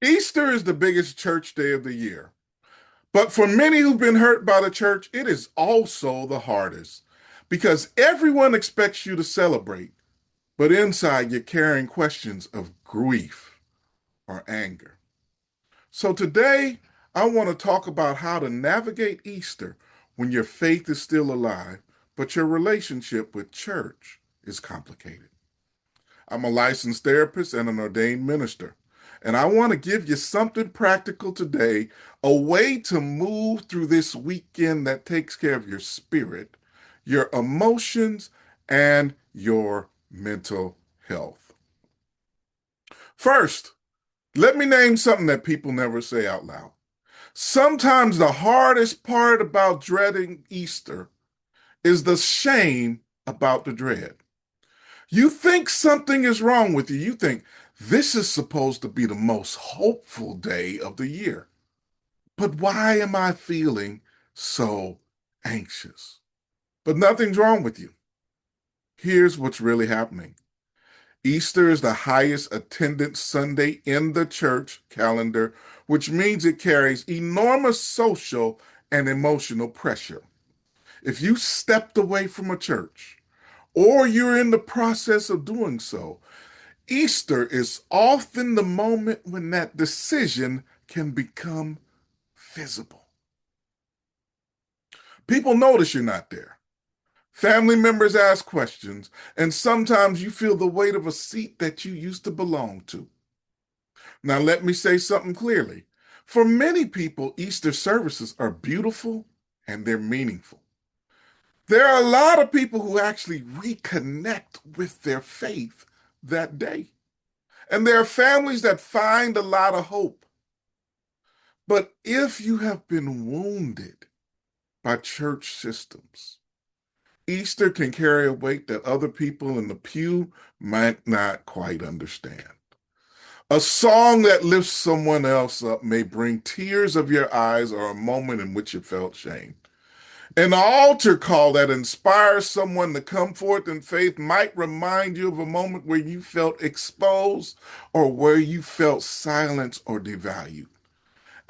Easter is the biggest church day of the year. But for many who've been hurt by the church, it is also the hardest because everyone expects you to celebrate, but inside you're carrying questions of grief or anger. So today, I want to talk about how to navigate Easter when your faith is still alive, but your relationship with church is complicated. I'm a licensed therapist and an ordained minister. And I want to give you something practical today, a way to move through this weekend that takes care of your spirit, your emotions, and your mental health. First, let me name something that people never say out loud. Sometimes the hardest part about dreading Easter is the shame about the dread. You think something is wrong with you. You think this is supposed to be the most hopeful day of the year. But why am I feeling so anxious? But nothing's wrong with you. Here's what's really happening. Easter is the highest attendance Sunday in the church calendar, which means it carries enormous social and emotional pressure. If you stepped away from a church, or you're in the process of doing so, Easter is often the moment when that decision can become visible. People notice you're not there. Family members ask questions, and sometimes you feel the weight of a seat that you used to belong to. Now, let me say something clearly. For many people, Easter services are beautiful and they're meaningful. There are a lot of people who actually reconnect with their faith that day. And there are families that find a lot of hope. But if you have been wounded by church systems, Easter can carry a weight that other people in the pew might not quite understand. A song that lifts someone else up may bring tears of your eyes or a moment in which you felt shame. An altar call that inspires someone to come forth in faith might remind you of a moment where you felt exposed or where you felt silenced or devalued.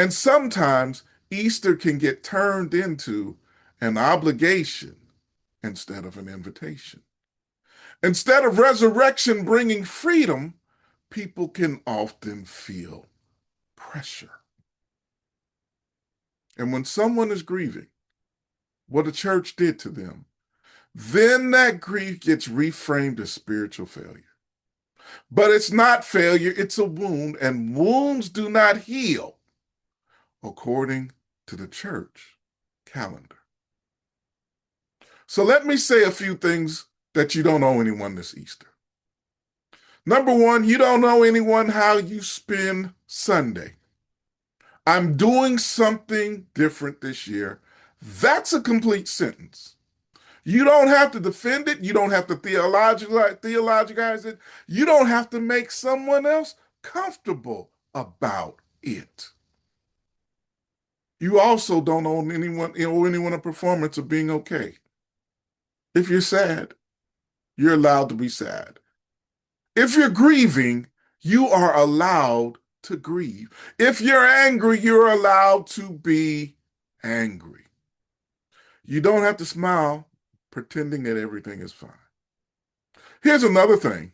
And sometimes Easter can get turned into an obligation instead of an invitation. Instead of resurrection bringing freedom, people can often feel pressure. And when someone is grieving what a church did to them, then that grief gets reframed as spiritual failure. But it's not failure, it's a wound, and wounds do not heal according to the church calendar. So let me say a few things that you don't owe anyone this Easter. Number one, you don't owe anyone how you spend Sunday. I'm doing something different this year. That's a complete sentence. You don't have to defend it. You don't have to theologize it. You don't have to make someone else comfortable about it. You also don't owe anyone a performance of being okay. If you're sad, you're allowed to be sad. If you're grieving, you are allowed to grieve. If you're angry, you're allowed to be angry. You don't have to smile pretending that everything is fine. Here's another thing.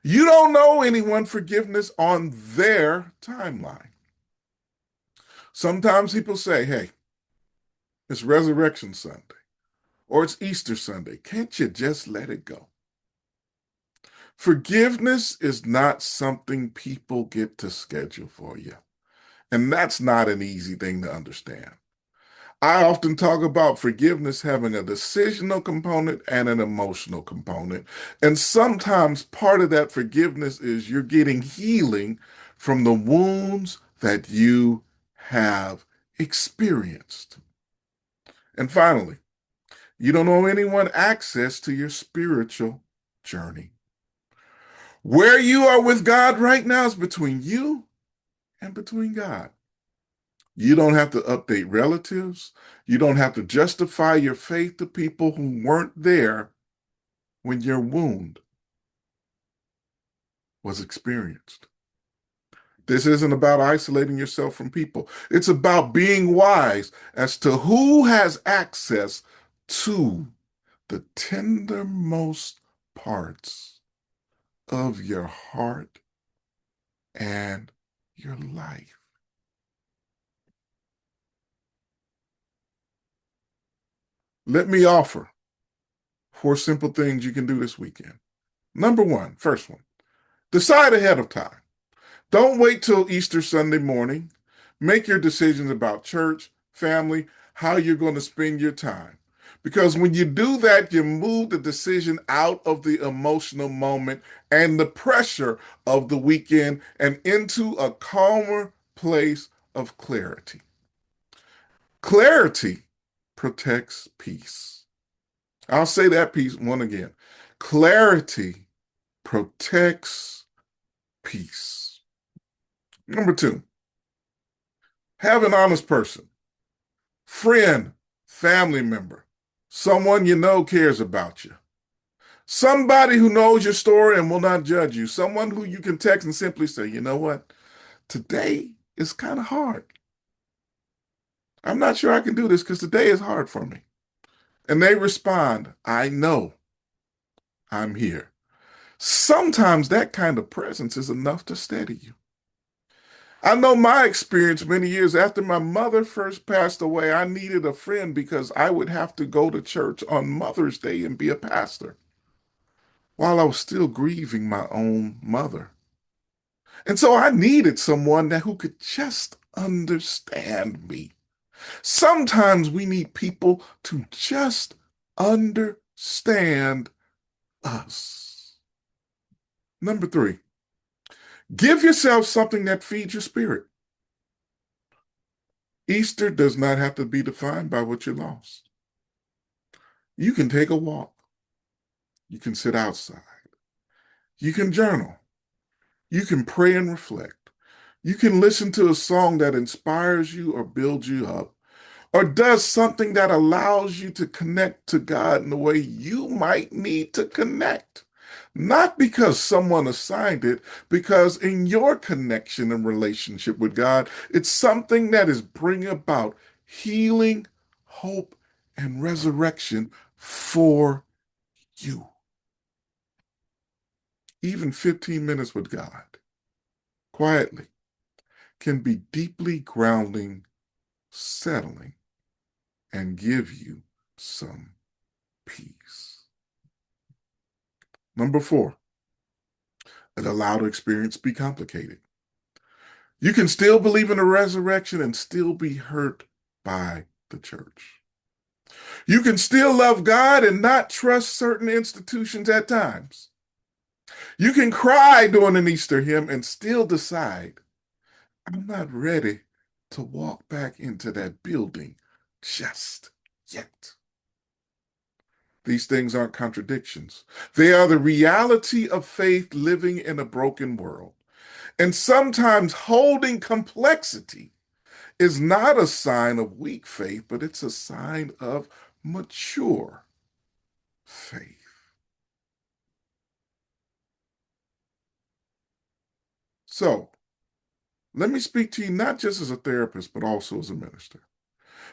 You don't owe anyone forgiveness on their timeline. Sometimes people say, hey, it's Resurrection Sunday or it's Easter Sunday. Can't you just let it go? Forgiveness is not something people get to schedule for you. And that's not an easy thing to understand. I often talk about forgiveness having a decisional component and an emotional component. And sometimes part of that forgiveness is you're getting healing from the wounds that you have experienced. And finally, you don't owe anyone access to your spiritual journey. Where you are with God right now is between you and between God. You don't have to update relatives. You don't have to justify your faith to people who weren't there when your wound was experienced. This isn't about isolating yourself from people. It's about being wise as to who has access to the tendermost parts of your heart and your life. Let me offer 4 simple things you can do this weekend. Number one, first one, decide ahead of time. Don't wait till Easter Sunday morning. Make your decisions about church, family, how you're going to spend your time. Because when you do that, you move the decision out of the emotional moment and the pressure of the weekend and into a calmer place of clarity. Clarity protects peace. I'll say that piece one again. Clarity protects peace. Number two, have an honest person, friend, family member, someone you know cares about you, somebody who knows your story and will not judge you, someone who you can text and simply say, you know what, today is kind of hard. I'm not sure I can do this because today is hard for me. And they respond, I know, I'm here. Sometimes that kind of presence is enough to steady you. I know my experience many years after my mother first passed away, I needed a friend because I would have to go to church on Mother's Day and be a pastor while I was still grieving my own mother. And so I needed someone who could just understand me. Sometimes we need people to just understand us. Number three, give yourself something that feeds your spirit. Easter does not have to be defined by what you lost. You can take a walk. You can sit outside. You can journal. You can pray and reflect. You can listen to a song that inspires you or builds you up, or does something that allows you to connect to God in the way you might need to connect. Not because someone assigned it, because in your connection and relationship with God, it's something that is bringing about healing, hope, and resurrection for you. Even 15 minutes with God, quietly, can be deeply grounding, settling, and give you some peace. Number four, allow the experience to be complicated. You can still believe in a resurrection and still be hurt by the church. You can still love God and not trust certain institutions at times. You can cry during an Easter hymn and still decide, I'm not ready to walk back into that building just yet. These things aren't contradictions. They are the reality of faith living in a broken world. And sometimes holding complexity is not a sign of weak faith, but it's a sign of mature faith. So let me speak to you not just as a therapist, but also as a minister.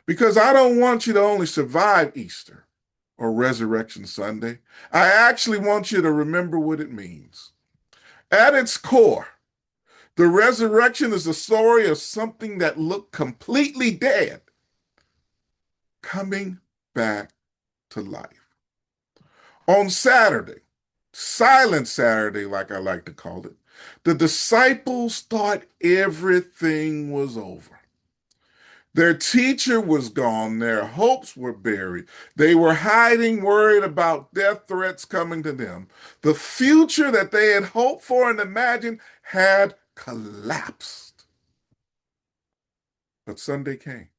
Because I don't want you to only survive Easter or Resurrection Sunday. I actually want you to remember what it means. At its core, the resurrection is the story of something that looked completely dead coming back to life. On Saturday, Silent Saturday, like I like to call it, the disciples thought everything was over. Their teacher was gone. Their hopes were buried. They were hiding, worried about death threats coming to them. The future that they had hoped for and imagined had collapsed. But Sunday came,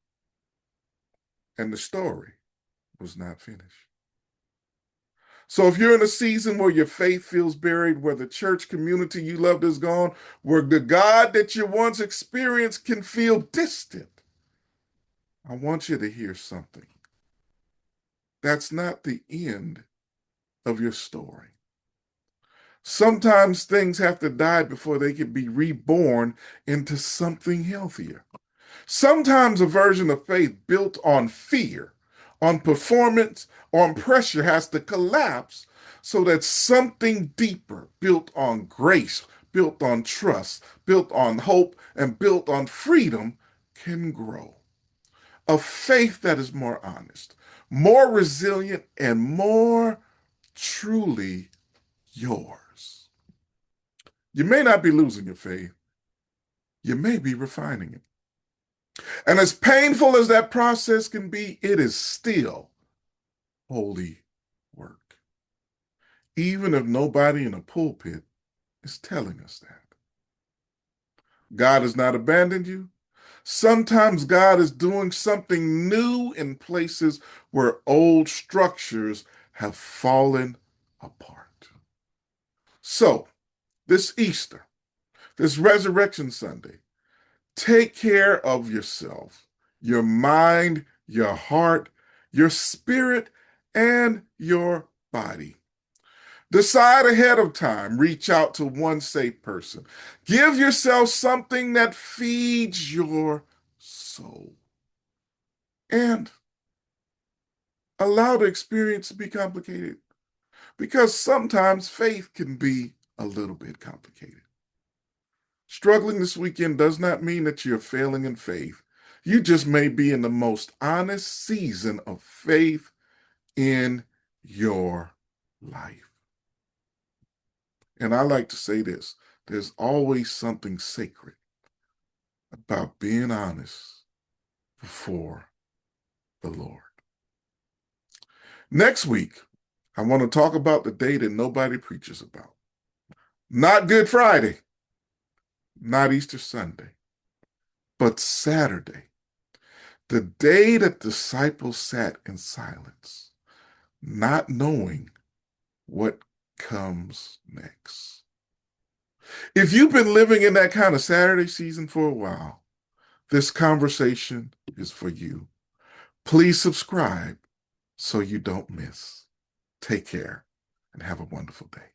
and the story was not finished. So if you're in a season where your faith feels buried, where the church community you loved is gone, where the God that you once experienced can feel distant, I want you to hear something. That's not the end of your story. Sometimes things have to die before they can be reborn into something healthier. Sometimes a version of faith built on fear, on performance, on pressure has to collapse so that something deeper, built on grace, built on trust, built on hope, and built on freedom, can grow. A faith that is more honest, more resilient, and more truly yours. You may not be losing your faith, you may be refining it. And as painful as that process can be, it is still holy work. Even if nobody in a pulpit is telling us that. God has not abandoned you. Sometimes God is doing something new in places where old structures have fallen apart. So, this Easter, this Resurrection Sunday, take care of yourself, your mind, your heart, your spirit, and your body. Decide ahead of time. Reach out to one safe person. Give yourself something that feeds your soul. And allow the experience to be complicated because sometimes faith can be a little bit complicated. Struggling this weekend does not mean that you're failing in faith. You just may be in the most honest season of faith in your life. And I like to say this, there's always something sacred about being honest before the Lord. Next week, I want to talk about the day that nobody preaches about. Not Good Friday, not Easter Sunday, but Saturday, the day that disciples sat in silence, not knowing what comes next. If you've been living in that kind of Saturday season for a while, this conversation is for you. Please subscribe so you don't miss. Take care and have a wonderful day.